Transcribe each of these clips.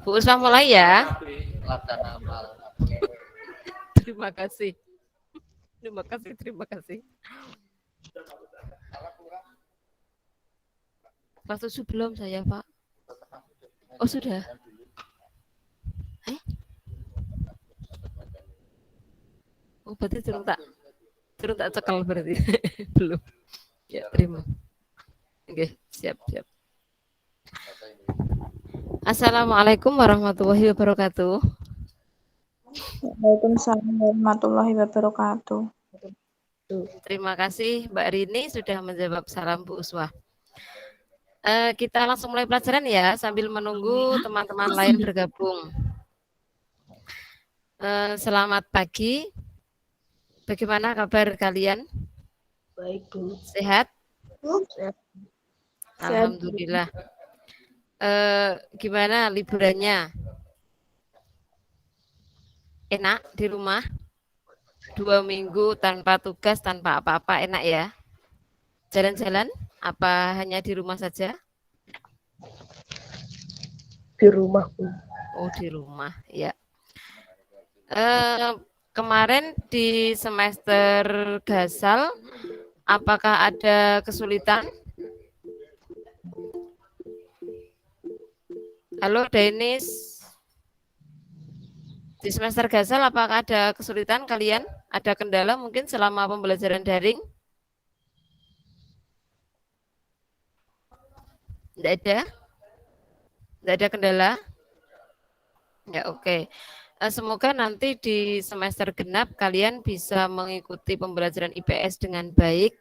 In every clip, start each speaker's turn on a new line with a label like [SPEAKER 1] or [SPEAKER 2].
[SPEAKER 1] Bu Usma mulai ya.
[SPEAKER 2] Laksana amal.
[SPEAKER 1] Terima kasih. Terima kasih, terima kasih. Kelas 7 belum saya, Pak. Oh, sudah. Oh, berarti turun tak cekal berarti. Belum. Ya, terima. Oke, siap. Assalamualaikum warahmatullahi wabarakatuh.
[SPEAKER 3] Waalaikumsalam warahmatullahi wabarakatuh.
[SPEAKER 1] Terima kasih Mbak Rini sudah menjawab salam Bu Uswah. Kita langsung mulai pelajaran ya sambil menunggu teman-teman lain bergabung. Selamat pagi. Bagaimana kabar kalian?
[SPEAKER 4] Baik, Bu.
[SPEAKER 1] Sehat?
[SPEAKER 4] Sehat.
[SPEAKER 1] Alhamdulillah. Gimana liburannya? Enak di rumah? 2 minggu tanpa tugas, tanpa apa-apa, enak ya? Jalan-jalan? Apa hanya di rumah saja?
[SPEAKER 4] Di rumah, Bu.
[SPEAKER 1] Oh, di rumah, ya. Kemarin di semester Gasal, apakah ada kesulitan? Halo, Denis. Di semester Gasal, apakah ada kesulitan kalian? Ada kendala mungkin selama pembelajaran daring? Tidak ada? Tidak ada kendala? Ya, oke. Semoga nanti di semester genap kalian bisa mengikuti pembelajaran IPS dengan baik.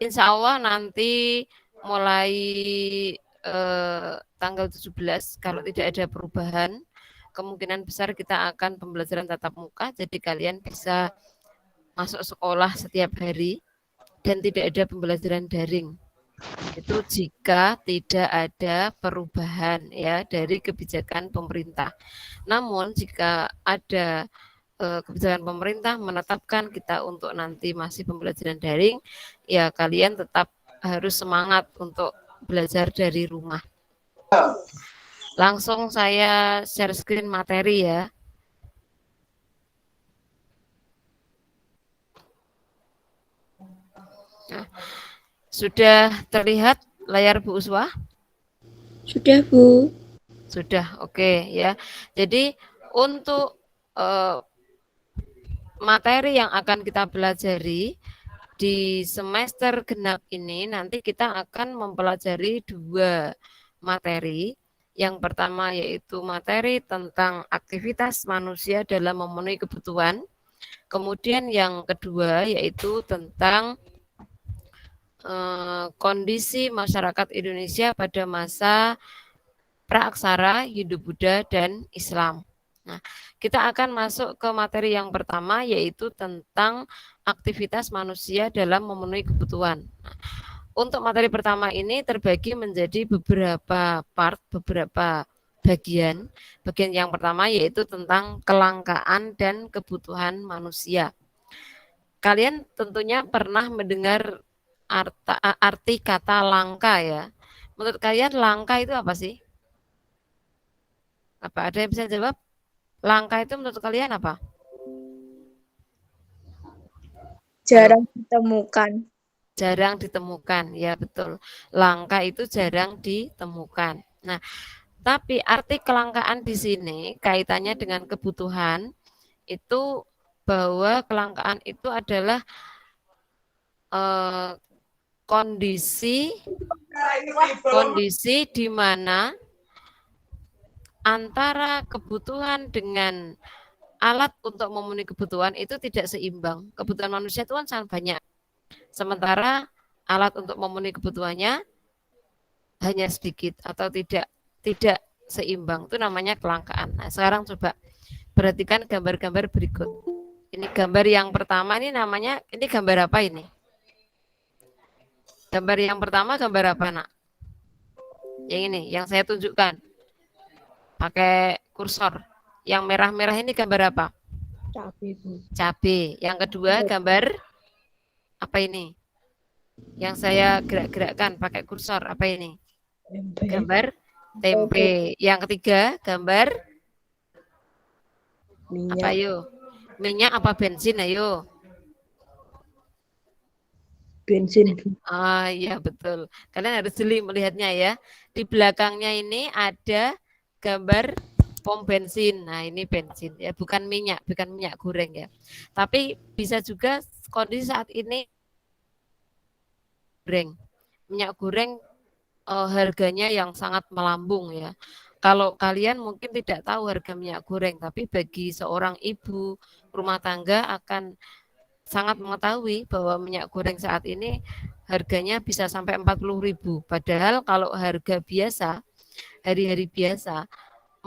[SPEAKER 1] Insya Allah nanti mulai tanggal 17 kalau tidak ada perubahan, kemungkinan besar kita akan pembelajaran tatap muka, jadi kalian bisa masuk sekolah setiap hari dan tidak ada pembelajaran daring. Itu jika tidak ada perubahan ya dari kebijakan pemerintah. Namun jika ada kebijakan pemerintah menetapkan kita untuk nanti masih pembelajaran daring, ya kalian tetap harus semangat untuk belajar dari rumah. Langsung saya share screen materi ya. Nah, sudah terlihat layar Bu Uswah?
[SPEAKER 3] Sudah, Bu.
[SPEAKER 1] Sudah, oke ya. Jadi untuk materi yang akan kita pelajari di semester genap ini nanti kita akan mempelajari 2 materi. Yang pertama yaitu materi tentang aktivitas manusia dalam memenuhi kebutuhan. Kemudian yang kedua yaitu tentang kondisi masyarakat Indonesia pada masa praaksara, Hindu-Buddha, dan Islam. Nah, kita akan masuk ke materi yang pertama yaitu tentang aktivitas manusia dalam memenuhi kebutuhan. Nah, untuk materi pertama ini terbagi menjadi beberapa part, beberapa bagian. Bagian yang pertama yaitu tentang kelangkaan dan kebutuhan manusia. Kalian tentunya pernah mendengar arti kata langka ya. Menurut kalian langka itu apa sih? Apa ada yang bisa jawab? Langka itu menurut kalian apa?
[SPEAKER 3] Jarang ditemukan.
[SPEAKER 1] Jarang ditemukan, ya betul. Langka itu jarang ditemukan. Nah, tapi arti kelangkaan di sini kaitannya dengan kebutuhan itu bahwa kelangkaan itu adalah kondisi di mana antara kebutuhan dengan alat untuk memenuhi kebutuhan itu tidak seimbang. Kebutuhan manusia itu kan sangat banyak. Sementara alat untuk memenuhi kebutuhannya hanya sedikit atau tidak seimbang. Itu namanya kelangkaan. Nah, sekarang coba perhatikan gambar-gambar berikut. Ini gambar yang pertama ini namanya, ini gambar apa ini? Gambar yang pertama gambar apa, Nak? Yang ini, yang saya tunjukkan. Pakai kursor. Yang merah-merah ini gambar apa?
[SPEAKER 4] Cabai, Bu.
[SPEAKER 1] Cabai. Yang kedua gambar apa ini? Yang saya gerak-gerakkan pakai kursor apa ini?
[SPEAKER 4] Tempe.
[SPEAKER 1] Gambar tempe. Yang ketiga gambar apa
[SPEAKER 4] Minyak.
[SPEAKER 1] yuk? Minyak apa bensin ayo?
[SPEAKER 4] Bensin.
[SPEAKER 1] Ah iya betul. Kalian harus jeli melihatnya ya. Di belakangnya ini ada gambar pom bensin. Nah ini bensin ya, bukan minyak goreng ya. Tapi bisa juga kondisi saat ini goreng. Minyak goreng harganya yang sangat melambung ya. Kalau kalian mungkin tidak tahu harga minyak goreng, tapi bagi seorang ibu rumah tangga akan sangat mengetahui bahwa minyak goreng saat ini harganya bisa sampai 40.000. Padahal kalau harga biasa, hari-hari biasa,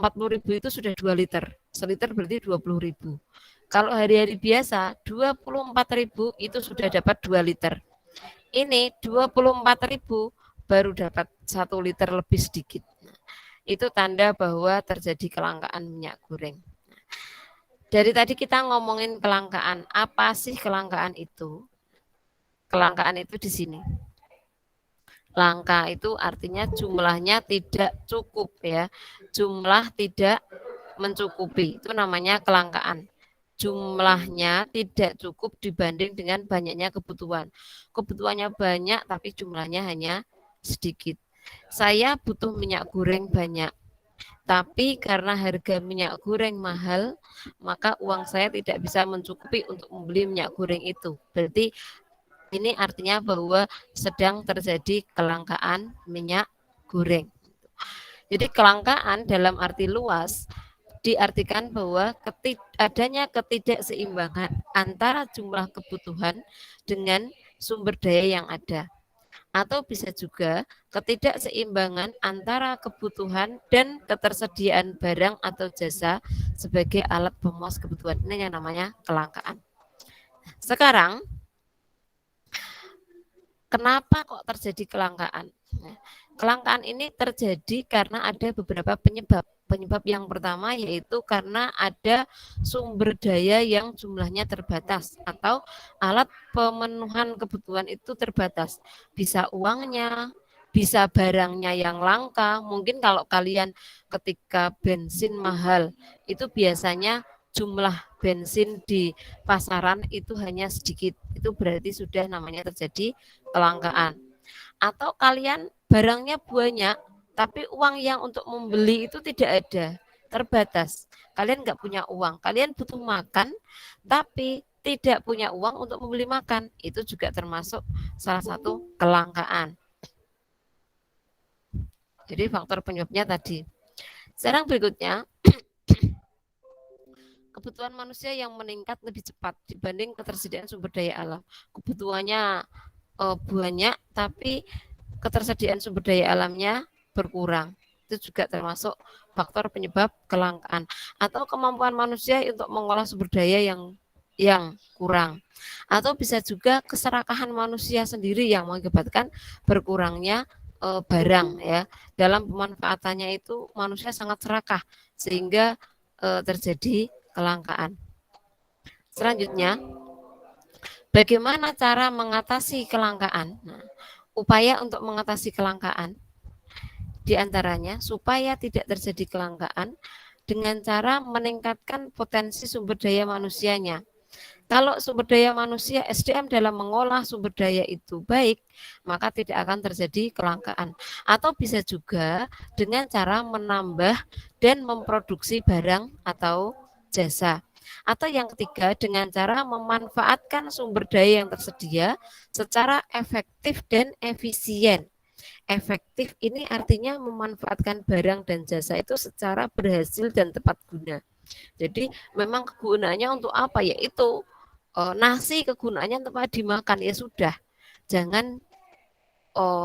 [SPEAKER 1] 40.000 itu sudah 2 liter. Seliter berarti 20.000. Kalau hari-hari biasa, 24.000 itu sudah dapat 2 liter. Ini 24.000 baru dapat 1 liter lebih sedikit. Itu tanda bahwa terjadi kelangkaan minyak goreng. Dari tadi kita ngomongin kelangkaan. Apa sih kelangkaan itu? Kelangkaan itu di sini. Langka itu artinya jumlahnya tidak cukup ya. Jumlah tidak mencukupi. Itu namanya kelangkaan. Jumlahnya tidak cukup dibanding dengan banyaknya kebutuhan. Kebutuhannya banyak tapi jumlahnya hanya sedikit. Saya butuh minyak goreng banyak. Tapi karena harga minyak goreng mahal, maka uang saya tidak bisa mencukupi untuk membeli minyak goreng itu. Berarti ini artinya bahwa sedang terjadi kelangkaan minyak goreng. Jadi kelangkaan dalam arti luas diartikan bahwa adanya ketidakseimbangan antara jumlah kebutuhan dengan sumber daya yang ada. Atau bisa juga ketidakseimbangan antara kebutuhan dan ketersediaan barang atau jasa sebagai alat pemuas kebutuhan. Ini yang namanya kelangkaan. Sekarang, kenapa kok terjadi kelangkaan? Kelangkaan ini terjadi karena ada beberapa penyebab. Penyebab yang pertama yaitu karena ada sumber daya yang jumlahnya terbatas atau alat pemenuhan kebutuhan itu terbatas. Bisa uangnya, bisa barangnya yang langka. Mungkin kalau kalian ketika bensin mahal itu biasanya jumlah bensin di pasaran itu hanya sedikit. Itu berarti sudah namanya terjadi kelangkaan. Atau kalian barangnya banyak tapi uang yang untuk membeli itu tidak ada, terbatas. Kalian nggak punya uang, kalian butuh makan tapi tidak punya uang untuk membeli makan. Itu juga termasuk salah satu kelangkaan. Jadi faktor penyebabnya tadi. Sekarang berikutnya, kebutuhan manusia yang meningkat lebih cepat dibanding ketersediaan sumber daya alam. Kebutuhannya banyak tapi ketersediaan sumber daya alamnya berkurang. Itu juga termasuk faktor penyebab kelangkaan. Atau kemampuan manusia untuk mengolah sumber daya yang kurang. Atau bisa juga keserakahan manusia sendiri yang mengakibatkan berkurangnya barang ya. Dalam pemanfaatannya itu manusia sangat serakah sehingga terjadi kelangkaan. Selanjutnya, bagaimana cara mengatasi kelangkaan? Nah, upaya untuk mengatasi kelangkaan diantaranya supaya tidak terjadi kelangkaan dengan cara meningkatkan potensi sumber daya manusianya. Kalau sumber daya manusia SDM dalam mengolah sumber daya itu baik, maka tidak akan terjadi kelangkaan. Atau bisa juga dengan cara menambah dan memproduksi barang atau jasa. Atau yang ketiga dengan cara memanfaatkan sumber daya yang tersedia secara efektif dan efisien. Efektif ini artinya memanfaatkan barang dan jasa itu secara berhasil dan tepat guna. Jadi memang kegunaannya untuk apa? Yaitu nasi kegunaannya tempat dimakan ya sudah. Jangan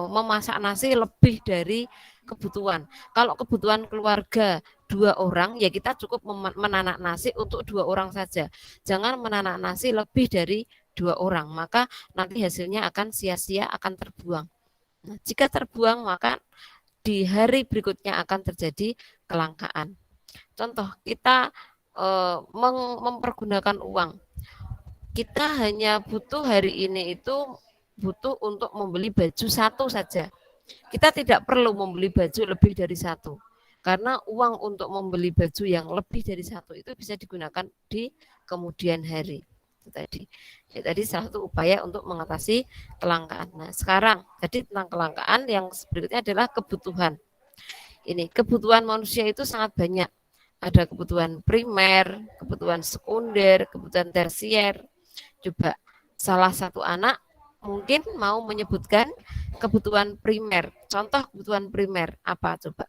[SPEAKER 1] memasak nasi lebih dari kebutuhan. Kalau kebutuhan keluarga 2 orang ya kita cukup menanak nasi untuk 2 orang saja. Jangan menanak nasi lebih dari 2 orang, maka nanti hasilnya akan sia-sia, akan terbuang. Nah, jika terbuang maka di hari berikutnya akan terjadi kelangkaan. Contoh kita mempergunakan uang. Kita hanya butuh hari ini itu butuh untuk membeli baju satu saja. Kita tidak perlu membeli baju lebih dari satu. Karena uang untuk membeli baju yang lebih dari satu itu bisa digunakan di kemudian hari. Itu tadi. Ya, tadi salah satu upaya untuk mengatasi kelangkaan. Nah, sekarang tadi tentang kelangkaan, yang berikutnya adalah kebutuhan. Ini kebutuhan manusia itu sangat banyak. Ada kebutuhan primer, kebutuhan sekunder, kebutuhan tersier. Coba salah satu anak mungkin mau menyebutkan kebutuhan primer. Contoh kebutuhan primer apa coba?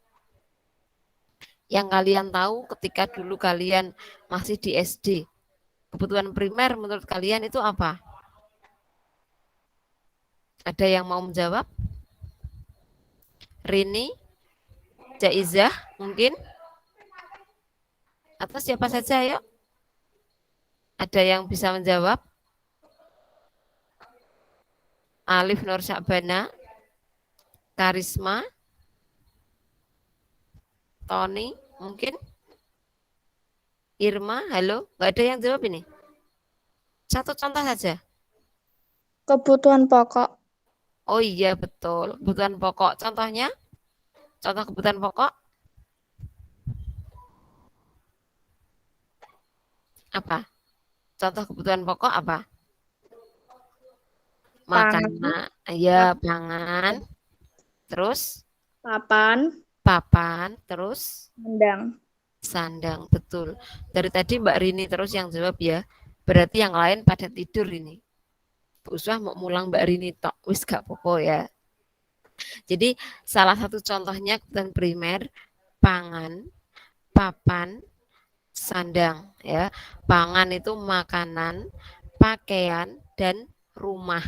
[SPEAKER 1] Yang kalian tahu ketika dulu kalian masih di SD. Kebutuhan primer menurut kalian itu apa? Ada yang mau menjawab? Rini, Jaizah mungkin? Atau siapa saja yuk? Ada yang bisa menjawab? Alif Nur Syakbana, Karisma, Tony mungkin? Irma, halo? Nggak ada yang jawab ini? Satu contoh saja.
[SPEAKER 3] Kebutuhan pokok.
[SPEAKER 1] Oh iya betul, kebutuhan pokok. Contohnya? Contoh kebutuhan pokok? Apa? Contoh kebutuhan pokok apa? Makanan, ya pangan, terus
[SPEAKER 3] Papan.
[SPEAKER 1] papan, terus
[SPEAKER 3] Sandang.
[SPEAKER 1] sandang, betul. Dari tadi Mbak Rini terus yang jawab ya. Berarti yang lain pada tidur ini. Bu Uswah mau mulang Mbak Rini tok, wis gak apa-apa ya. Jadi salah satu contohnya kebutuhan primer, pangan, papan, sandang ya. Pangan itu makanan, pakaian, dan rumah.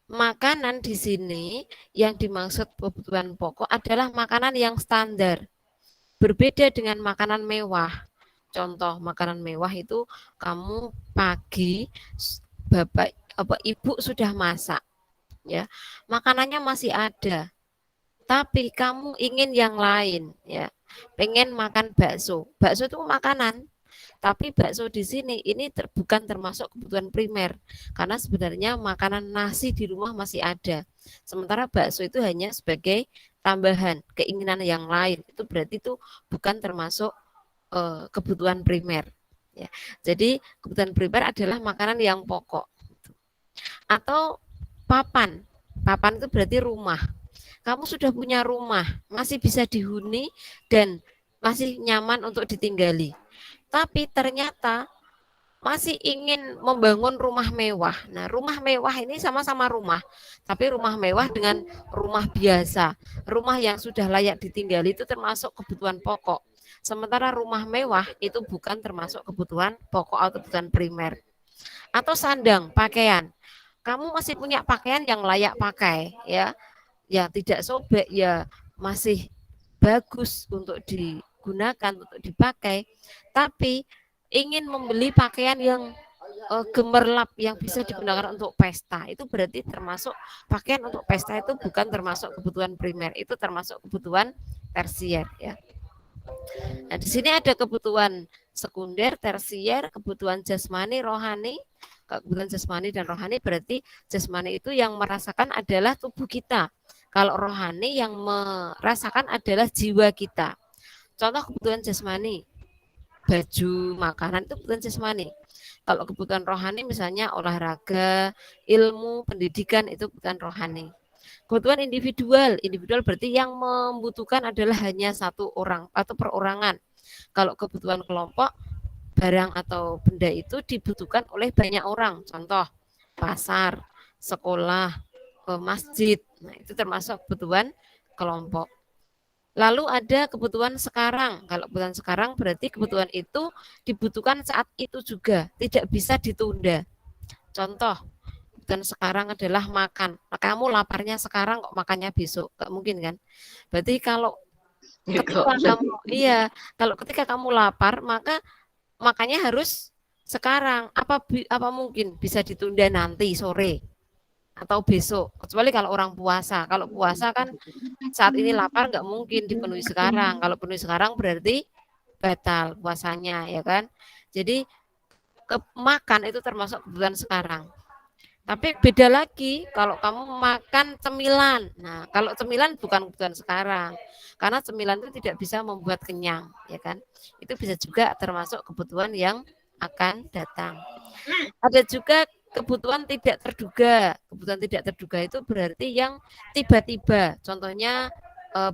[SPEAKER 1] Makanan di sini yang dimaksud kebutuhan pokok adalah makanan yang standar. Berbeda dengan makanan mewah. Contoh makanan mewah itu kamu pagi bapak ibu sudah masak ya. Makanannya masih ada. Tapi kamu ingin yang lain ya. Pengen makan bakso. Bakso itu makanan. Tapi bakso di sini ini bukan termasuk kebutuhan primer karena sebenarnya makanan nasi di rumah masih ada. Sementara bakso itu hanya sebagai tambahan keinginan yang lain. Itu berarti itu bukan termasuk kebutuhan primer. Ya. Jadi kebutuhan primer adalah makanan yang pokok. Atau papan. Papan itu berarti rumah. Kamu sudah punya rumah, masih bisa dihuni dan masih nyaman untuk ditinggali. Tapi ternyata masih ingin membangun rumah mewah. Nah, rumah mewah ini sama-sama rumah, tapi rumah mewah dengan rumah biasa. Rumah yang sudah layak ditinggali itu termasuk kebutuhan pokok. Sementara rumah mewah itu bukan termasuk kebutuhan pokok atau kebutuhan primer. Atau sandang, pakaian. Kamu masih punya pakaian yang layak pakai, ya. Ya tidak sobek, ya masih bagus untuk digunakan, untuk dipakai, tapi ingin membeli pakaian yang gemerlap yang bisa digunakan untuk pesta, itu berarti termasuk pakaian untuk pesta, itu bukan termasuk kebutuhan primer, itu termasuk kebutuhan tersier ya. Nah, di sini ada kebutuhan sekunder, tersier, kebutuhan jasmani, rohani. Kebutuhan jasmani dan rohani berarti jasmani itu yang merasakan adalah tubuh kita. Kalau rohani yang merasakan adalah jiwa kita. Contoh kebutuhan jasmani, baju, makanan itu kebutuhan jasmani. Kalau kebutuhan rohani misalnya olahraga, ilmu, pendidikan itu kebutuhan rohani. Kebutuhan individual, individual berarti yang membutuhkan adalah hanya satu orang atau perorangan. Kalau kebutuhan kelompok, barang atau benda itu dibutuhkan oleh banyak orang. Contoh pasar, sekolah, masjid. Nah, itu termasuk kebutuhan kelompok. Lalu ada kebutuhan sekarang. Kalau kebutuhan sekarang berarti kebutuhan itu dibutuhkan saat itu juga, tidak bisa ditunda. Contoh, kebutuhan sekarang adalah makan. Kamu laparnya sekarang kok makannya besok? Gak mungkin kan? Berarti kalau ketika kamu lapar, maka makannya harus sekarang. Apa mungkin bisa ditunda nanti sore atau besok, kecuali kalau orang puasa. Kalau puasa kan saat ini lapar nggak mungkin dipenuhi sekarang. Kalau penuhi sekarang berarti batal puasanya ya kan. Jadi makan itu termasuk kebutuhan sekarang. Tapi beda lagi kalau kamu makan cemilan. Nah, kalau cemilan bukan kebutuhan sekarang. Karena cemilan itu tidak bisa membuat kenyang, ya kan? Itu bisa juga termasuk kebutuhan yang akan datang. Ada juga kebutuhan tidak terduga. Kebutuhan tidak terduga itu berarti yang tiba-tiba. Contohnya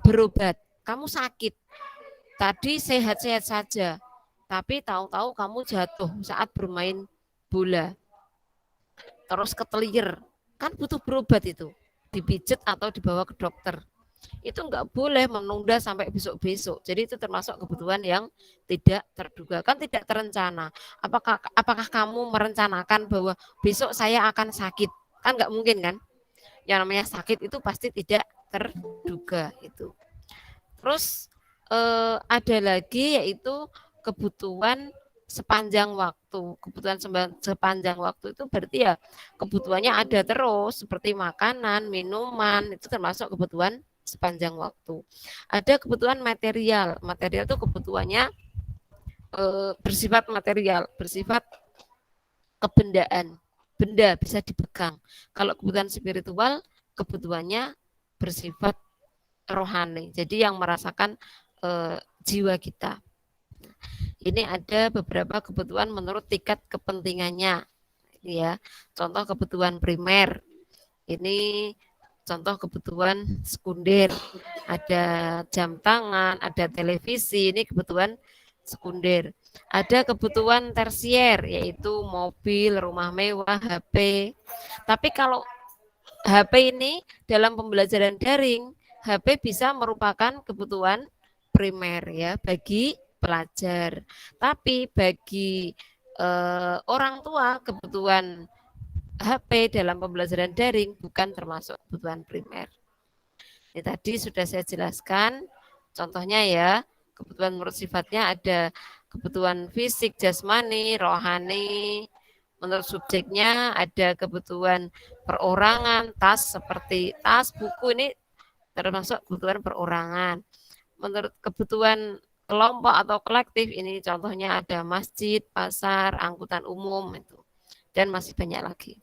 [SPEAKER 1] berobat. Kamu sakit. Tadi sehat-sehat saja. Tapi tahu-tahu kamu jatuh saat bermain bola. Terus ketelir, kan butuh berobat itu, dipijet atau dibawa ke dokter. Itu nggak boleh menunda sampai besok-besok. Jadi itu termasuk kebutuhan yang tidak terduga, kan tidak terencana. Apakah kamu merencanakan bahwa besok saya akan sakit? Kan nggak mungkin kan? Yang namanya sakit itu pasti tidak terduga itu. Terus ada lagi yaitu kebutuhan sepanjang waktu. Kebutuhan sepanjang waktu itu berarti ya kebutuhannya ada terus seperti makanan, minuman, itu termasuk kebutuhan sepanjang waktu. Ada kebutuhan material. Material itu kebutuhannya bersifat material, bersifat kebendaan. Benda bisa dipegang. Kalau kebutuhan spiritual, kebutuhannya bersifat rohani. Jadi yang merasakan jiwa kita. Ini ada beberapa kebutuhan menurut tingkat kepentingannya, ya. Contoh kebutuhan primer. Ini contoh kebutuhan sekunder. Ada jam tangan, ada televisi, ini kebutuhan sekunder. Ada kebutuhan tersier, yaitu mobil, rumah mewah, HP. Tapi kalau HP ini dalam pembelajaran daring, HP bisa merupakan kebutuhan primer ya bagi pelajar. Tapi bagi orang tua kebutuhan HP dalam pembelajaran daring bukan termasuk kebutuhan primer. Ini tadi sudah saya jelaskan contohnya ya, kebutuhan menurut sifatnya ada kebutuhan fisik, jasmani, rohani. Menurut subjeknya ada kebutuhan perorangan, tas seperti tas, buku, ini termasuk kebutuhan perorangan. Menurut kebutuhan kelompok atau kolektif ini contohnya ada masjid, pasar, angkutan umum itu, dan masih banyak lagi.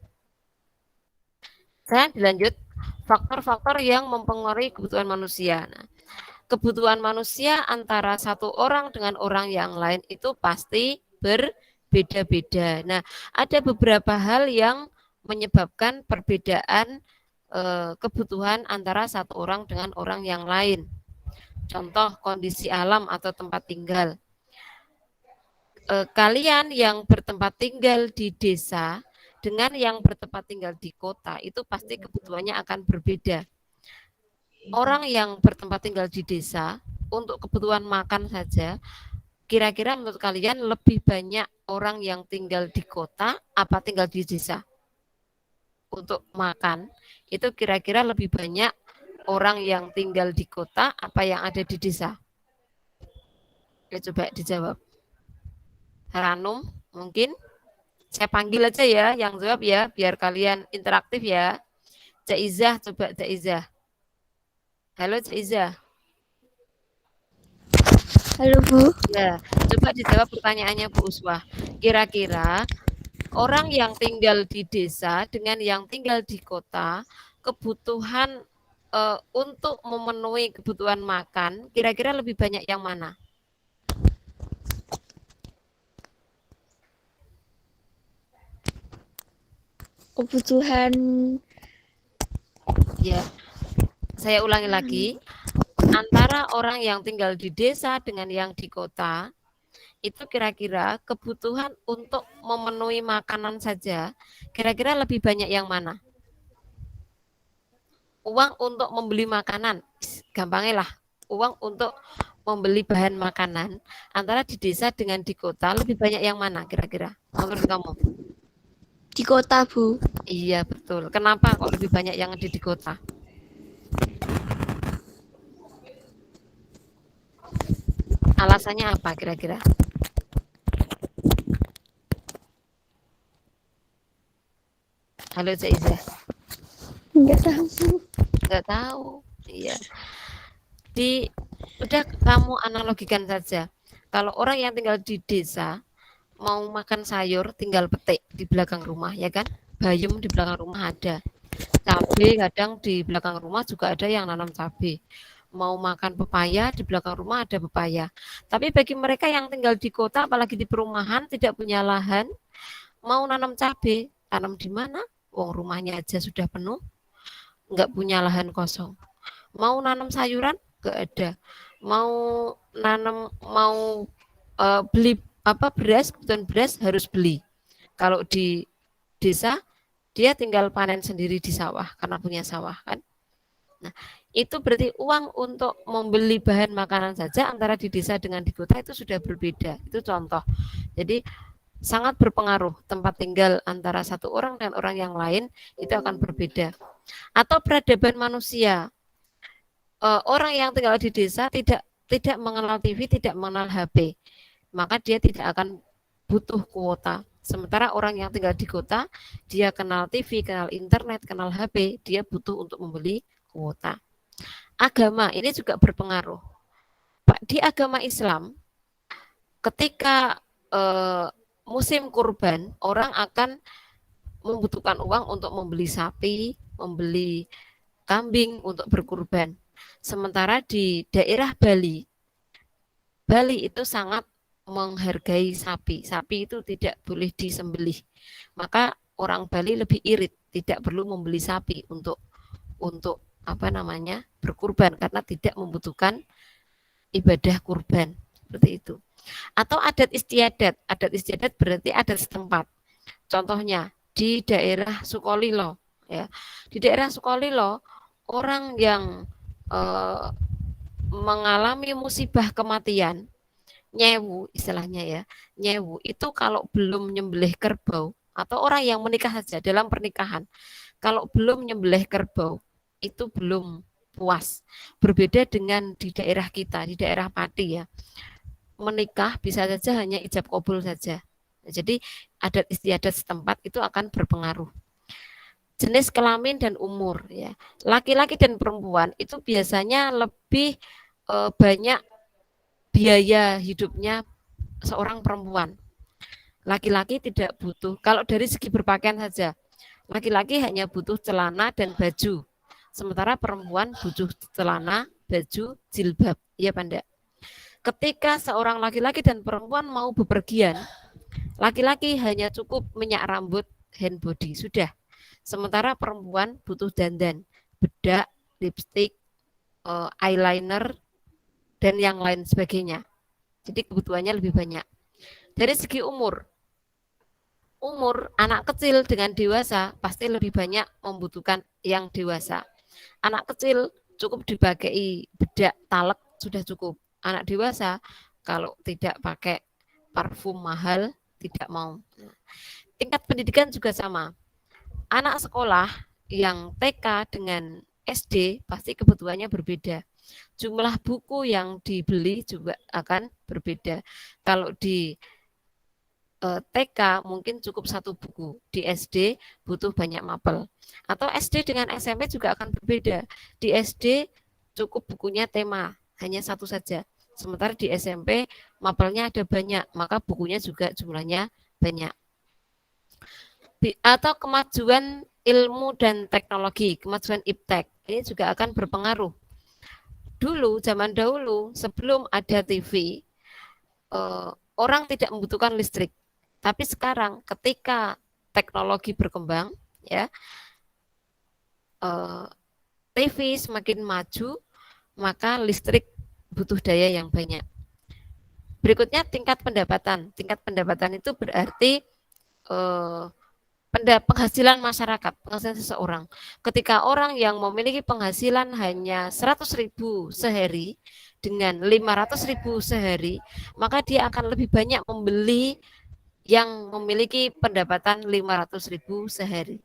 [SPEAKER 1] Saya dilanjut faktor-faktor yang mempengaruhi kebutuhan manusia. Nah, kebutuhan manusia antara satu orang dengan orang yang lain itu pasti berbeda-beda. Nah, ada beberapa hal yang menyebabkan perbedaan kebutuhan antara satu orang dengan orang yang lain. Contoh kondisi alam atau tempat tinggal. Kalian yang bertempat tinggal di desa dengan yang bertempat tinggal di kota itu pasti kebutuhannya akan berbeda. Orang yang bertempat tinggal di desa untuk kebutuhan makan saja, kira-kira menurut kalian lebih banyak orang yang tinggal di kota apa tinggal di desa? Untuk makan itu kira-kira lebih banyak orang yang tinggal di kota apa yang ada di desa? Ya, coba dijawab. Ranum mungkin? Saya panggil aja ya yang jawab ya, biar kalian interaktif ya. Cak Izah, coba Cak Izah. Halo Cak Izah.
[SPEAKER 3] Halo Bu.
[SPEAKER 1] Ya, coba dijawab pertanyaannya Bu Uswah. Kira-kira orang yang tinggal di desa dengan yang tinggal di kota, kebutuhan untuk memenuhi kebutuhan makan, kira-kira lebih banyak yang mana?
[SPEAKER 3] Kebutuhan
[SPEAKER 1] Ya, saya ulangi lagi. Antara orang yang tinggal di desa dengan yang di kota, itu kira-kira kebutuhan untuk memenuhi makanan saja, kira-kira lebih banyak yang mana? Uang untuk membeli makanan, gampangnya lah, uang untuk membeli bahan makanan antara di desa dengan di kota lebih banyak yang mana kira-kira menurut kamu?
[SPEAKER 3] di kota Bu.
[SPEAKER 1] Iya betul. Kenapa kok lebih banyak yang ada di kota? Alasannya apa kira-kira? Halo Cak Iza.
[SPEAKER 3] Enggak tahu.
[SPEAKER 1] Nggak tahu. Iya. Udah kamu analogikan saja. Kalau orang yang tinggal di desa mau makan sayur tinggal petik di belakang rumah ya kan? bayam di belakang rumah ada. Cabai kadang di belakang rumah juga ada yang nanam cabai. Mau makan pepaya, di belakang rumah ada pepaya. Tapi bagi mereka yang tinggal di kota, apalagi di perumahan, tidak punya lahan, mau nanam cabai, tanam di mana? Wong rumahnya aja sudah penuh, nggak punya lahan kosong. Mau nanam sayuran, nggak ada. Mau nanam, mau beli beras, kebutuhan beras harus beli. Kalau di desa, dia tinggal panen sendiri di sawah karena punya sawah kan. Nah, itu berarti uang untuk membeli bahan makanan saja antara di desa dengan di kota itu sudah berbeda. Itu contoh. Jadi sangat berpengaruh tempat tinggal antara satu orang dan orang yang lain itu akan berbeda. Atau peradaban manusia. Orang yang tinggal di desa tidak mengenal TV, tidak mengenal HP, maka dia tidak akan butuh kuota. Sementara orang yang tinggal di kota, dia kenal TV, kenal internet, kenal HP, dia butuh untuk membeli kuota. Agama ini juga berpengaruh. Di agama Islam, ketika musim kurban, orang akan membutuhkan uang untuk membeli sapi, membeli kambing untuk berkurban. Sementara di daerah Bali, Bali itu sangat menghargai sapi. Sapi itu tidak boleh disembelih. Maka orang Bali lebih irit, tidak perlu membeli sapi untuk berkurban karena tidak membutuhkan ibadah kurban seperti itu. Atau adat istiadat. Adat istiadat berarti adat setempat. Contohnya di daerah Sukolilo, ya. Di daerah Sukolilo orang yang mengalami musibah kematian, nyewu istilahnya ya, nyewu itu kalau belum nyembelih kerbau atau orang yang menikah saja dalam pernikahan, kalau belum nyembelih kerbau itu belum puas. Berbeda dengan di daerah kita, di daerah Pati ya, menikah bisa saja hanya ijab kabul saja. Jadi adat istiadat setempat itu akan berpengaruh. Jenis kelamin dan umur ya. Laki-laki dan perempuan itu biasanya lebih banyak biaya hidupnya seorang perempuan. Laki-laki tidak butuh. Kalau dari segi berpakaian saja, laki-laki hanya butuh celana dan baju. Sementara perempuan butuh celana, baju, jilbab. Iya, Panda. Ketika seorang laki-laki dan perempuan mau bepergian, laki-laki hanya cukup minyak rambut, hand body, sudah. Sementara perempuan butuh dandan, bedak, lipstik, eyeliner, dan yang lain sebagainya. Jadi kebutuhannya lebih banyak. Dari segi umur anak kecil dengan dewasa pasti lebih banyak membutuhkan yang dewasa. Anak kecil cukup dipakai bedak talek sudah cukup. Anak dewasa kalau tidak pakai parfum mahal tidak mau. Tingkat pendidikan juga sama. Anak sekolah yang TK dengan SD pasti kebutuhannya berbeda. Jumlah buku yang dibeli juga akan berbeda. Kalau di TK mungkin cukup satu buku, di SD butuh banyak mapel. Atau SD dengan SMP juga akan berbeda. Di SD cukup bukunya tema, hanya satu saja. Sementara di SMP mapelnya ada banyak, maka bukunya juga jumlahnya banyak. Atau kemajuan ilmu dan teknologi, kemajuan iptek, ini juga akan berpengaruh. Dulu, zaman dahulu, sebelum ada TV, orang tidak membutuhkan listrik. Tapi sekarang, ketika teknologi berkembang, ya, TV semakin maju, maka listrik butuh daya yang banyak. Berikutnya tingkat pendapatan. Tingkat pendapatan itu berarti penghasilan masyarakat, penghasilan seseorang. Ketika orang yang memiliki penghasilan hanya 100.000 sehari dengan 500.000 sehari, maka dia akan lebih banyak membeli yang memiliki pendapatan 500.000 sehari.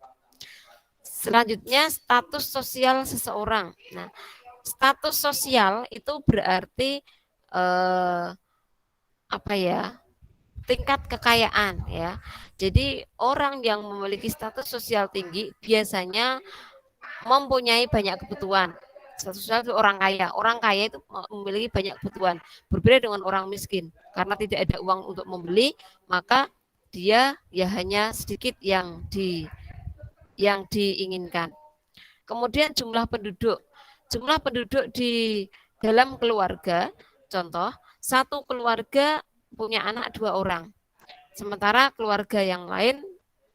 [SPEAKER 1] Selanjutnya status sosial seseorang. Nah, status sosial itu berarti tingkat kekayaan ya. Jadi orang yang memiliki status sosial tinggi biasanya mempunyai banyak kebutuhan. Status sosial itu orang kaya. Orang kaya itu memiliki banyak kebutuhan. Berbeda dengan orang miskin. Karena tidak ada uang untuk membeli, maka dia ya hanya sedikit yang yang diinginkan. Kemudian jumlah penduduk. Jumlah penduduk di dalam keluarga, contoh, satu keluarga punya anak 2 orang. Sementara keluarga yang lain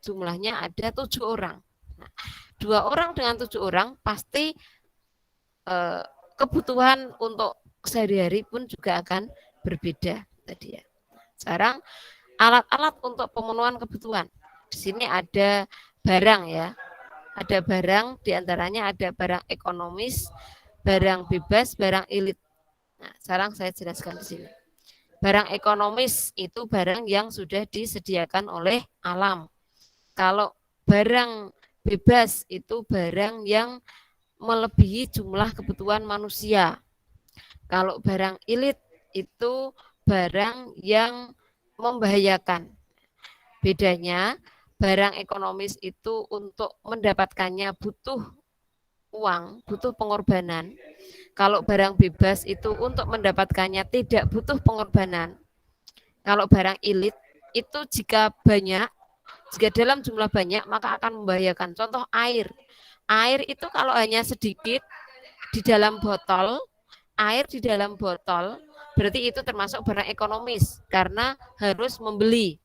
[SPEAKER 1] jumlahnya ada 7 orang. Nah, 2 orang dengan 7 orang pasti kebutuhan untuk sehari-hari pun juga akan berbeda tadi ya. Sekarang alat-alat untuk pemenuhan kebutuhan. Di sini ada barang ya. Ada barang, diantaranya ada barang ekonomis, barang bebas, barang elit. Nah, sekarang saya jelaskan di sini. Barang ekonomis itu barang yang sudah disediakan oleh alam. Kalau barang bebas itu barang yang melebihi jumlah kebutuhan manusia. Kalau barang elit itu barang yang membahayakan. Bedanya, barang ekonomis itu untuk mendapatkannya butuh uang, butuh pengorbanan. Kalau barang bebas itu untuk mendapatkannya tidak butuh pengorbanan. Kalau barang elit itu jika banyak, jika dalam jumlah banyak maka akan membahayakan. Contoh air. Air itu kalau hanya sedikit di dalam botol, air di dalam botol berarti itu termasuk barang ekonomis karena harus membeli.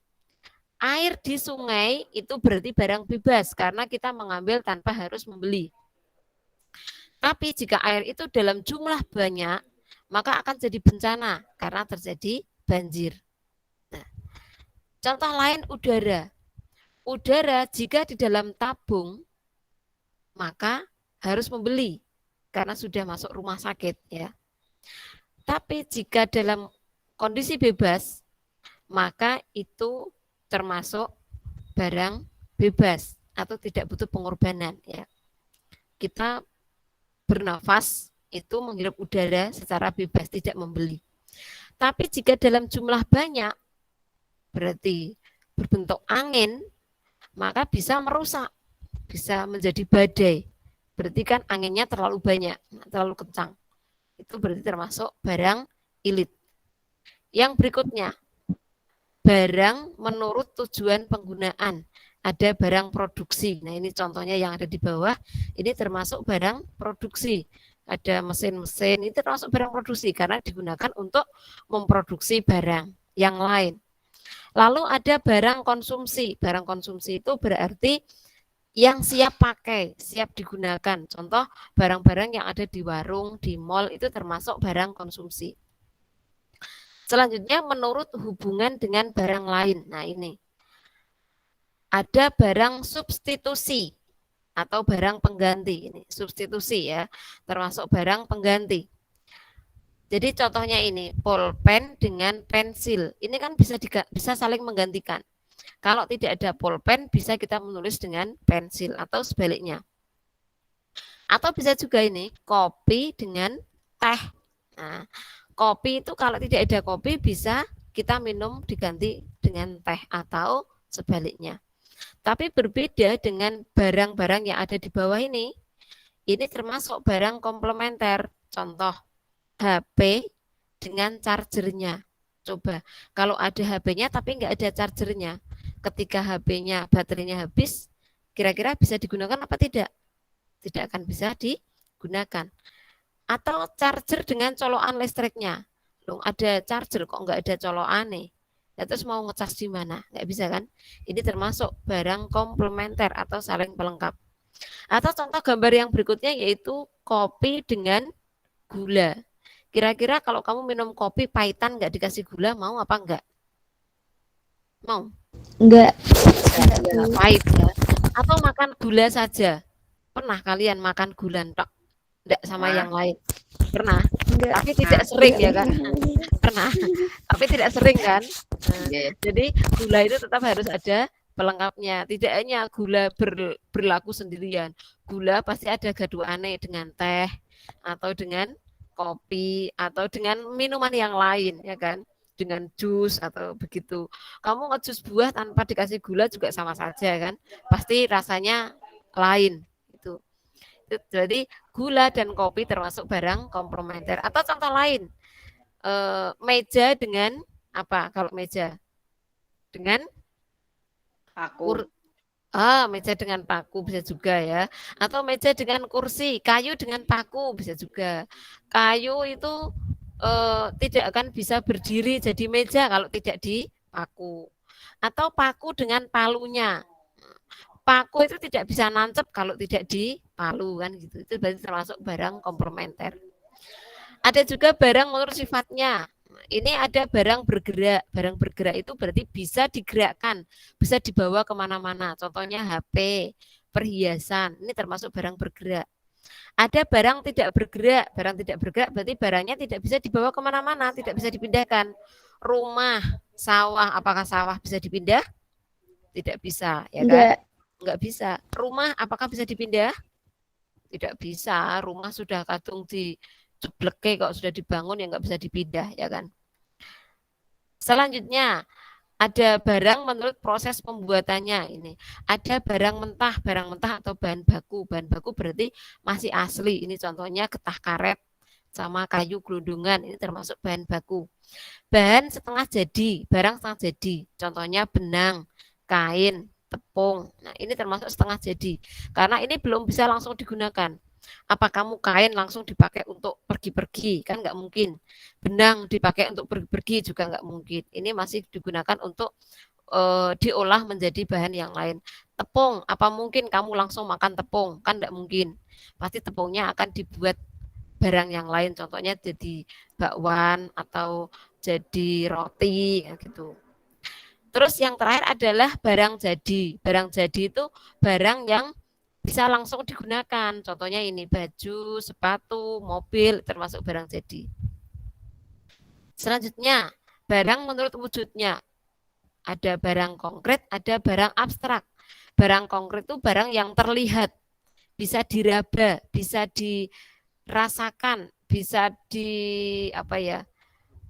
[SPEAKER 1] Air di sungai itu berarti barang bebas karena kita mengambil tanpa harus membeli. Tapi jika air itu dalam jumlah banyak, maka akan jadi bencana karena terjadi banjir. Nah, contoh lain udara. Udara jika di dalam tabung, maka harus membeli karena sudah masuk rumah sakit ya. Tapi jika dalam kondisi bebas, maka itu termasuk barang bebas atau tidak butuh pengorbanan ya. Kita bernafas itu menghirup udara secara bebas, tidak membeli. Tapi jika dalam jumlah banyak, berarti berbentuk angin, maka bisa merusak, bisa menjadi badai. Berarti kan anginnya terlalu banyak, terlalu kencang. Itu berarti termasuk barang elit. Yang berikutnya, barang menurut tujuan penggunaan. Ada barang produksi. Nah, ini contohnya yang ada di bawah. Ini termasuk barang produksi. Ada mesin-mesin, ini termasuk barang produksi karena digunakan untuk memproduksi barang yang lain. Lalu ada barang konsumsi. Barang konsumsi itu berarti yang siap pakai, siap digunakan. Contoh barang-barang yang ada di warung, di mall itu termasuk barang konsumsi. Selanjutnya menurut hubungan dengan barang lain. Nah, ini ada barang substitusi atau barang pengganti. Ini substitusi ya, termasuk barang pengganti. Jadi contohnya ini pulpen dengan pensil. Ini kan bisa saling menggantikan. Kalau tidak ada pulpen bisa kita menulis dengan pensil atau sebaliknya. Atau bisa juga ini kopi dengan teh. Nah, kopi itu kalau tidak ada kopi bisa kita minum diganti dengan teh atau sebaliknya. Tapi berbeda dengan barang-barang yang ada di bawah ini. Ini termasuk barang komplementer. Contoh HP dengan chargernya. Coba kalau ada HP-nya tapi nggak ada chargernya, ketika HP-nya baterainya habis, kira-kira bisa digunakan apa tidak? Tidak akan bisa digunakan. Atau charger dengan colokan listriknya. Loh, ada charger kok nggak ada colokan nih. Ya, terus mau ngecas di mana? Nggak bisa kan? Ini termasuk barang komplementer atau saling pelengkap. Atau contoh gambar yang berikutnya yaitu kopi dengan gula. Kira-kira kalau kamu minum kopi pahitan nggak dikasih gula, mau apa enggak? Mau?
[SPEAKER 3] Enggak.
[SPEAKER 1] Ya, pahit ya. Atau makan gula saja. Pernah kalian makan gula tok? Enggak sama yang lain? Pernah?
[SPEAKER 3] Enggak.
[SPEAKER 1] Tapi tidak sering ya kan? Pernah. Tapi tidak sering kan? Nah, jadi gula itu tetap harus ada pelengkapnya. Tidak hanya gula berlaku sendirian. Gula pasti ada gaduane dengan teh atau dengan kopi atau dengan minuman yang lain ya kan, dengan jus atau begitu. Kamu ngejus buah tanpa dikasih gula juga sama saja kan, pasti rasanya lain itu. Jadi gula dan kopi termasuk barang komplementer. Atau contoh lain, meja dengan apa? Kalau meja dengan Meja dengan paku bisa juga ya. Atau meja dengan kursi, kayu dengan paku bisa juga. Kayu itu tidak akan bisa berdiri jadi meja kalau tidak dipaku. Atau paku dengan palunya. Paku itu tidak bisa nancep kalau tidak dipalu kan gitu. Itu berarti termasuk barang komplementer. Ada juga barang menurut sifatnya. Ini ada barang bergerak. Barang bergerak itu berarti bisa digerakkan, bisa dibawa kemana-mana. Contohnya HP, perhiasan. Ini termasuk barang bergerak. Ada barang tidak bergerak. Barang tidak bergerak berarti barangnya tidak bisa dibawa kemana-mana, tidak bisa dipindahkan. Rumah, sawah, apakah sawah bisa dipindah? Tidak bisa, ya kan? Enggak bisa. Rumah, apakah bisa dipindah? Tidak bisa. Rumah sudah kadung dijebleke kok sudah dibangun ya nggak bisa dipindah, ya kan? Selanjutnya, ada barang menurut proses pembuatannya ini. Ada barang mentah atau bahan baku. Bahan baku berarti masih asli. Ini contohnya getah karet sama kayu gelondongan. Ini termasuk bahan baku. Bahan setengah jadi, barang setengah jadi. Contohnya benang, kain, tepung. Nah, ini termasuk setengah jadi. Karena ini belum bisa langsung digunakan. Apa kamu kain langsung dipakai untuk pergi-pergi? Kan nggak mungkin. Benang dipakai untuk pergi-pergi juga nggak mungkin. Ini masih digunakan untuk diolah menjadi bahan yang lain. Tepung, apa mungkin kamu langsung makan tepung? Kan nggak mungkin. Pasti tepungnya akan dibuat barang yang lain. Contohnya jadi bakwan atau jadi roti gitu. Terus yang terakhir adalah barang jadi. Barang jadi itu barang yang bisa langsung digunakan. Contohnya ini baju, sepatu, mobil termasuk barang jadi. Selanjutnya, barang menurut wujudnya. Ada barang konkret, ada barang abstrak. Barang konkret itu barang yang terlihat, bisa diraba, bisa dirasakan, bisa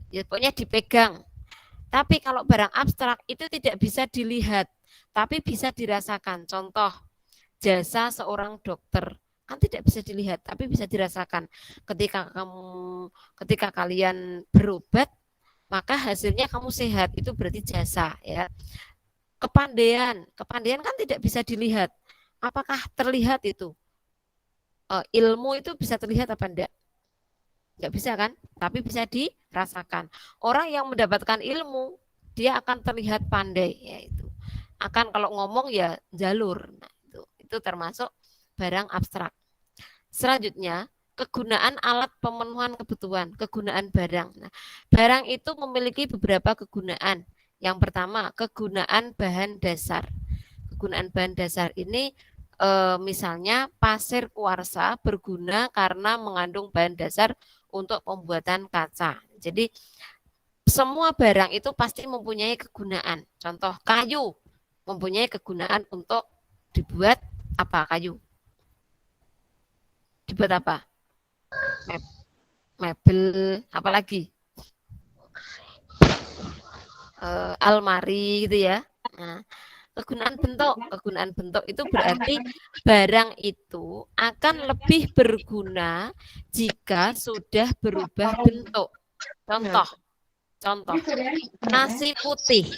[SPEAKER 1] pokoknya dipegang. Tapi kalau barang abstrak itu tidak bisa dilihat, tapi bisa dirasakan. Contoh, jasa seorang dokter kan tidak bisa dilihat tapi bisa dirasakan. Ketika kalian berobat maka hasilnya kamu sehat, itu berarti jasa ya. Kepandaian kan tidak bisa dilihat, apakah terlihat itu? Ilmu itu bisa terlihat apa enggak? Enggak bisa kan, tapi bisa dirasakan. Orang yang mendapatkan ilmu dia akan terlihat pandai, yaitu akan kalau ngomong ya jalur. Nah, itu termasuk barang abstrak. Selanjutnya, kegunaan alat pemenuhan kebutuhan, kegunaan barang. Nah, barang itu memiliki beberapa kegunaan. Yang pertama, kegunaan bahan dasar. Kegunaan bahan dasar ini misalnya pasir kuarsa berguna karena mengandung bahan dasar untuk pembuatan kaca. Jadi semua barang itu pasti mempunyai kegunaan. Contoh kayu mempunyai kegunaan untuk dibuat apa kayu? Dibuat apa? Mebel, apalagi? Almari gitu ya. Nah, kegunaan bentuk itu berarti barang itu akan lebih berguna jika sudah berubah bentuk. Contoh, nasi putih.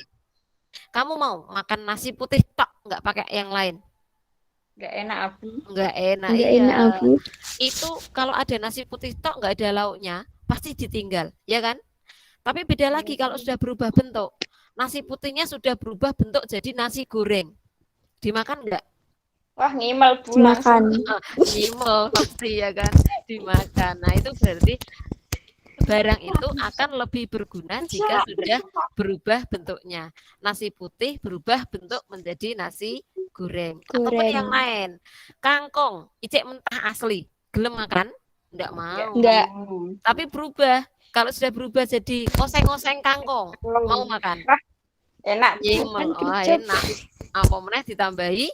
[SPEAKER 1] Kamu mau makan nasi putih tok, nggak pakai yang lain?
[SPEAKER 2] Nggak enak, Abu.
[SPEAKER 1] Nggak enak,
[SPEAKER 3] Nggak
[SPEAKER 1] iya.
[SPEAKER 3] enak, Abu.
[SPEAKER 1] Itu kalau ada nasi putih tok nggak ada lauknya, pasti ditinggal, ya kan? Tapi beda lagi kalau sudah berubah bentuk. Nasi putihnya sudah berubah bentuk jadi nasi goreng. Dimakan nggak?
[SPEAKER 2] Wah, ngimel Bu
[SPEAKER 3] Dimakan.
[SPEAKER 1] Ngimel pasti ya kan, dimakan. Nah, itu berarti barang itu akan lebih berguna jika sudah berubah bentuknya. Nasi putih berubah bentuk menjadi nasi goreng. Ataupun yang lain. Kangkung, icek mentah asli. Gelem makan? Enggak mau.
[SPEAKER 3] Enggak.
[SPEAKER 1] Tapi berubah. Kalau sudah berubah jadi oseng-oseng kangkung, mau makan?
[SPEAKER 2] Enak.
[SPEAKER 1] Nyimel. Enak. Apa meneh ditambahi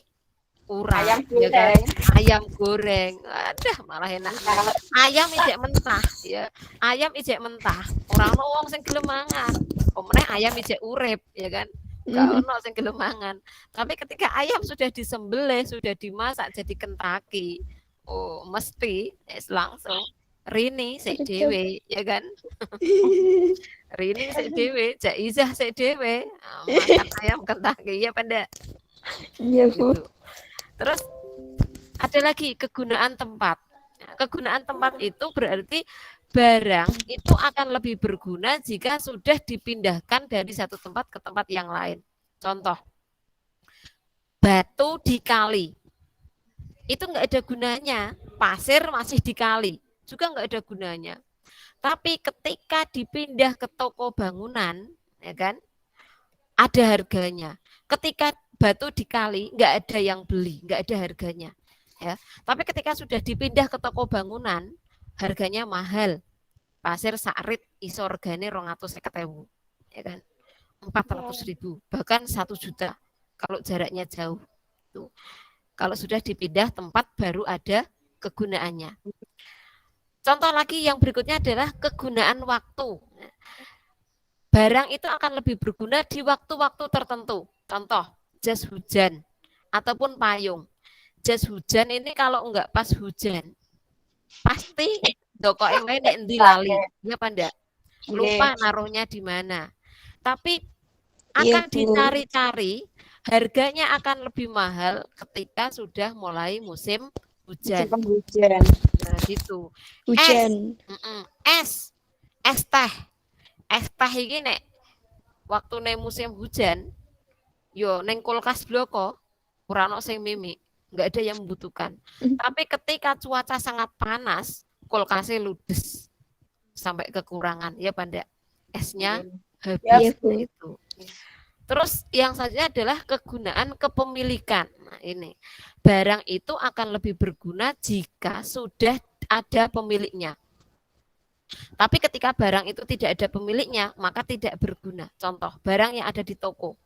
[SPEAKER 1] urap,
[SPEAKER 2] Ayam
[SPEAKER 1] ya kan?
[SPEAKER 2] goreng.
[SPEAKER 1] Ayam goreng. Aduh, malah enak. Ayam ijek mentah, ya. Ayam ijek mentah. Ora ono wong sing gelem mangan. Apa meneh ayam ijek urip, ya kan? Enggak ono sing gelem mangan. Tapi ketika ayam sudah disembelih, sudah dimasak jadi kentaki, oh, mesti langsung Rini sik dhewe, ya kan? Rini sik dhewe, Jaizah sik dhewe. Makan ayam kentaki ya, Panda.
[SPEAKER 3] Iya, Bu.
[SPEAKER 1] gitu. Terus ada lagi kegunaan tempat. Nah, kegunaan tempat itu berarti barang itu akan lebih berguna jika sudah dipindahkan dari satu tempat ke tempat yang lain. Contoh, batu di kali. Itu enggak ada gunanya. Pasir masih di kali, juga enggak ada gunanya. Tapi ketika dipindah ke toko bangunan, ya kan, ada harganya. Ketika batu di kali, enggak ada yang beli, enggak ada harganya. Ya. Tapi ketika sudah dipindah ke toko bangunan, harganya mahal. Pasir sarit iso regane 250.000, ya kan? 400.000, bahkan 1 juta kalau jaraknya jauh. Tuh. Kalau sudah dipindah tempat baru ada kegunaannya. Contoh lagi yang berikutnya adalah kegunaan waktu. Barang itu akan lebih berguna di waktu-waktu tertentu. Contoh, jas hujan ataupun payung. Jas hujan ini kalau enggak pas hujan, pasti doko yang lain endi lali, ya apa enggak? Lupa naruhnya di mana. Tapi akan
[SPEAKER 3] Iya, Bu.
[SPEAKER 1] dicari-cari, harganya akan lebih mahal ketika sudah mulai musim hujan.
[SPEAKER 2] Hujan.
[SPEAKER 1] Nah, gitu.
[SPEAKER 3] Hujan.
[SPEAKER 1] Es teh. Es teh iki nek waktu musim hujan, yo neng kulkas bloko ora ono sing mimik, nggak ada yang membutuhkan. Tapi ketika cuaca sangat panas, kulkasnya ludes sampai kekurangan, ya Panda. Esnya habis.
[SPEAKER 3] Iya, Bu.
[SPEAKER 1] Itu. Terus yang selanjutnya adalah kegunaan kepemilikan. Nah, ini barang itu akan lebih berguna jika sudah ada pemiliknya. Tapi ketika barang itu tidak ada pemiliknya, maka tidak berguna. Contoh, barang yang ada di toko.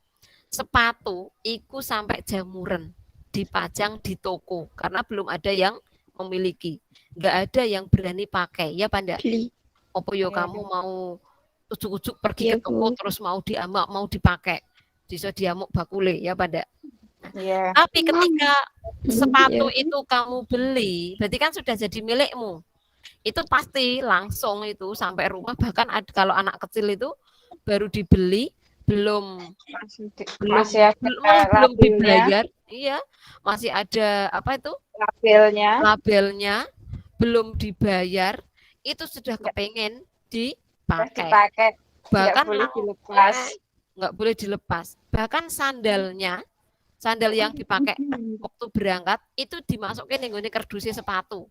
[SPEAKER 1] Sepatu iku sampai jamuran dipajang di toko karena belum ada yang memiliki. Nggak ada yang berani pakai, ya Panda.
[SPEAKER 3] Beli.
[SPEAKER 1] Opo yo kamu mau ujuk-ujuk pergi
[SPEAKER 3] Iya,
[SPEAKER 1] ke toko
[SPEAKER 3] Bu.
[SPEAKER 1] terus mau diamak, mau dipakai. Bisa diamuk bakule, ya Panda.
[SPEAKER 2] Iya.
[SPEAKER 1] Tapi ketika sepatu
[SPEAKER 3] Iya.
[SPEAKER 1] itu kamu beli, berarti kan sudah jadi milikmu. Itu pasti langsung itu sampai rumah, bahkan kalau anak kecil itu baru dibeli belum
[SPEAKER 2] Masih ada
[SPEAKER 1] belum
[SPEAKER 2] labelnya.
[SPEAKER 1] dibayar, iya, masih ada apa itu labelnya belum dibayar, itu sudah kepengen dipakai,
[SPEAKER 2] Dipakai.
[SPEAKER 1] bahkan
[SPEAKER 2] Nggak boleh dilepas.
[SPEAKER 1] nggak boleh dilepas. Bahkan sandal yang dipakai waktu berangkat itu dimasukin yang ini kardusnya sepatu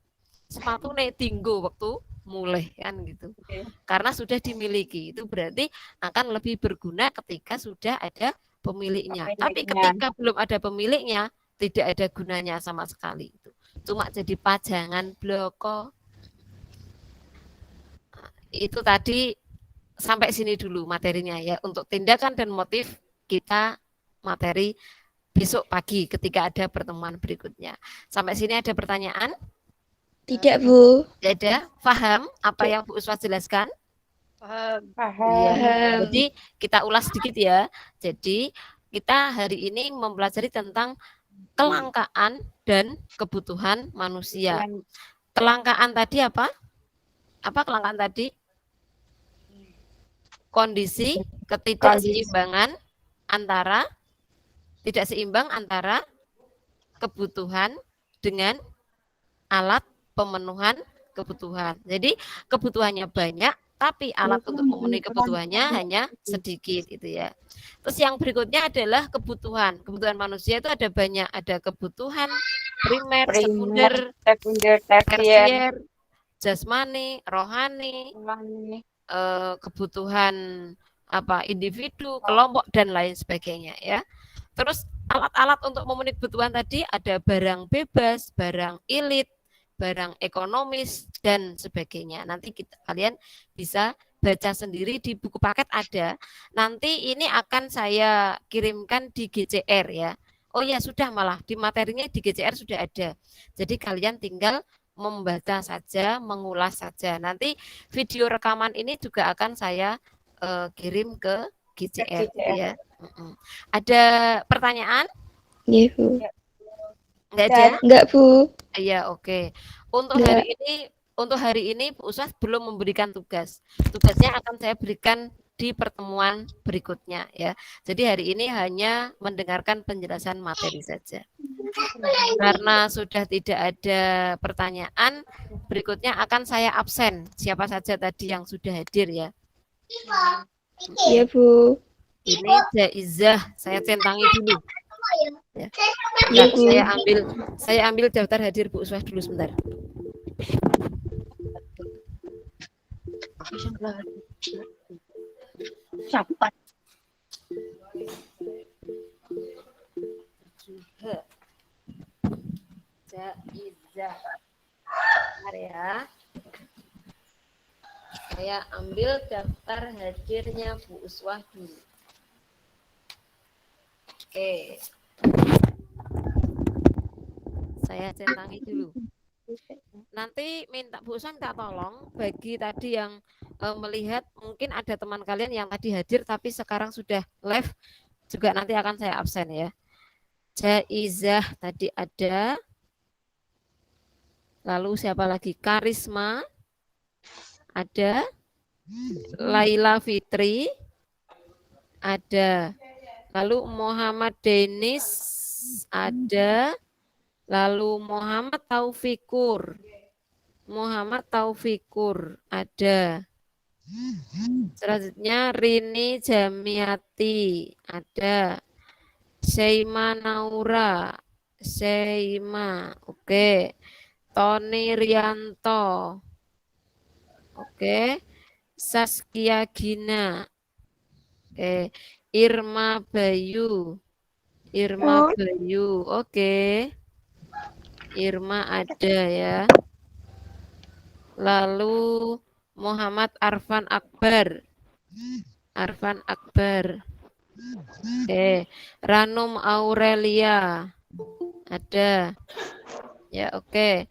[SPEAKER 1] nih tinggo waktu mulai kan gitu. Karena sudah dimiliki, itu berarti akan lebih berguna ketika sudah ada pemiliknya. Tapi ketika belum ada pemiliknya, tidak ada gunanya sama sekali itu. Cuma jadi pajangan bloko. Itu tadi sampai sini dulu materinya ya. Untuk tindakan dan motif kita materi besok pagi ketika ada pertemuan berikutnya. Sampai sini ada pertanyaan?
[SPEAKER 3] Tidak, Bu.
[SPEAKER 1] Tidak ada? Paham apa yang Bu Uswa jelaskan?
[SPEAKER 2] Paham.
[SPEAKER 1] Ya. Jadi kita ulas sedikit ya. Jadi kita hari ini mempelajari tentang kelangkaan dan kebutuhan manusia. Kelangkaan tadi apa? Apa kelangkaan tadi? Kondisi ketidakseimbangan antara tidak seimbang antara kebutuhan dengan alat pemenuhan kebutuhan. Jadi kebutuhannya banyak, tapi alat untuk memenuhi kebutuhannya hanya sedikit gitu ya. Terus yang berikutnya adalah kebutuhan. Kebutuhan manusia itu ada banyak, ada kebutuhan primer, sekunder, tersier, jasmani, rohani, kebutuhan apa individu, kelompok dan lain sebagainya ya. Terus alat-alat untuk memenuhi kebutuhan tadi ada barang bebas, barang ilit, barang ekonomis dan sebagainya. Nanti kalian bisa baca sendiri di buku paket ada. Nanti ini akan saya kirimkan di GCR ya. Oh ya sudah, malah di materinya di GCR sudah ada. Jadi kalian tinggal membaca saja, mengulas saja. Nanti video rekaman ini juga akan saya kirim ke GCR ya. Ada pertanyaan?
[SPEAKER 3] Iya, Bu.
[SPEAKER 1] Enggak ada?
[SPEAKER 3] Enggak, Bu.
[SPEAKER 1] Iya, oke. Untuk hari ini Bu Uswas belum memberikan tugas. Tugasnya akan saya berikan di pertemuan berikutnya ya. Jadi hari ini hanya mendengarkan penjelasan materi saja. Karena sudah tidak ada pertanyaan, berikutnya akan saya absen. Siapa saja tadi yang sudah hadir ya.
[SPEAKER 3] Iya, Bu.
[SPEAKER 1] Ini Jaizah, saya centangi dulu. Ya.
[SPEAKER 3] Iya,
[SPEAKER 1] Bentar,
[SPEAKER 3] Bu.
[SPEAKER 1] saya ambil daftar hadir Bu Uswah dulu sebentar.
[SPEAKER 2] Cepat.
[SPEAKER 1] Jaizah. Bentar ya. Saya ambil daftar hadirnya Bu Uswah dulu. Oke. Saya centangi dulu. Nanti Bu Uswah minta tolong bagi tadi yang melihat, mungkin ada teman kalian yang tadi hadir tapi sekarang sudah live, juga nanti akan saya absen ya. Jaizah tadi ada. Lalu siapa lagi? Karisma ada. Laila Fitri ada. Lalu Muhammad Denis ada. Lalu Muhammad Taufikur ada. Selanjutnya Rini Jamiati ada. Seima Naura, oke. Tony Rianto, oke. Saskia Gina, oke. Irma Bayu, oke. Irma ada ya. Lalu Muhammad Arfan Akbar. Oke. Ranum Aurelia ada. Ya, oke.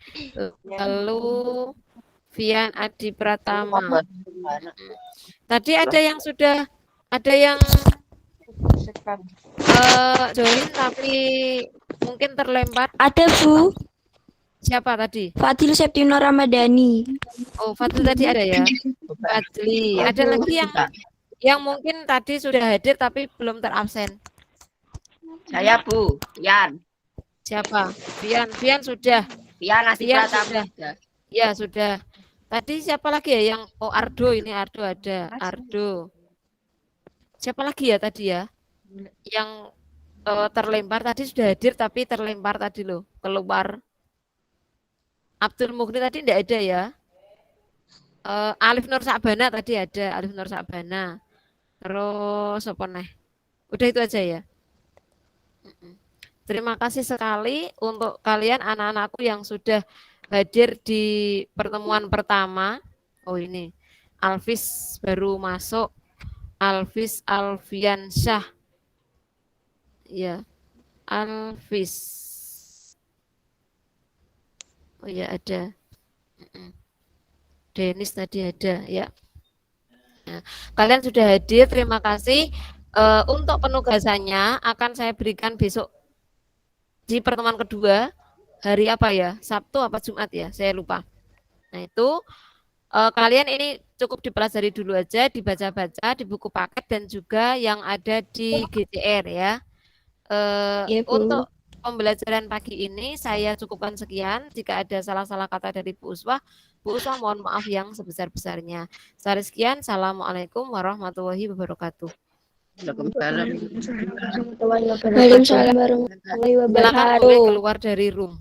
[SPEAKER 1] Lalu Vian Adi Pratama. Tadi ada yang join tapi mungkin terlempar.
[SPEAKER 3] Ada, Bu.
[SPEAKER 1] Siapa tadi?
[SPEAKER 3] Fadil Septino Ramadhani.
[SPEAKER 1] Oh, Fadil tadi ada ya. Fadli. Ada lagi yang mungkin tadi sudah hadir tapi belum terabsen.
[SPEAKER 2] Saya Bu, Yan.
[SPEAKER 1] Siapa? Vian sudah.
[SPEAKER 2] Yan Adi
[SPEAKER 1] Yan
[SPEAKER 2] Pratama.
[SPEAKER 1] sudah. Ya, sudah. Tadi siapa lagi ya yang Ardo ini ada. Ardo. Siapa lagi ya tadi ya? Yang terlempar tadi sudah hadir tapi terlempar tadi loh, keluar. Abdul Mukni tadi tidak ada ya. Alif Nur Sakbana tadi ada, Terus apa nih? Udah itu aja ya. Terima kasih sekali untuk kalian anak-anakku yang sudah hadir di pertemuan pertama. Oh ini, Alvis baru masuk. Alvis Alfiansyah. Ya, Alvis. Oh ya ada. Denis tadi ada ya. Nah, kalian sudah hadir, terima kasih. Untuk penugasannya akan saya berikan besok di pertemuan kedua, hari apa ya? Sabtu apa Jumat ya? Saya lupa. Nah itu kalian ini cukup dipelajari dulu aja, dibaca-baca di buku paket dan juga yang ada di GCR ya.
[SPEAKER 3] Iya, Bu.
[SPEAKER 1] Untuk pembelajaran pagi ini saya cukupkan sekian. Jika ada salah-salah kata dari Bu Uswah mohon maaf yang sebesar-besarnya. Saya sekian. Assalamualaikum warahmatullahi wabarakatuh.
[SPEAKER 3] Waalaikumsalam warahmatullahi
[SPEAKER 1] Silakan boleh
[SPEAKER 3] wabarakatuh.
[SPEAKER 1] keluar dari room.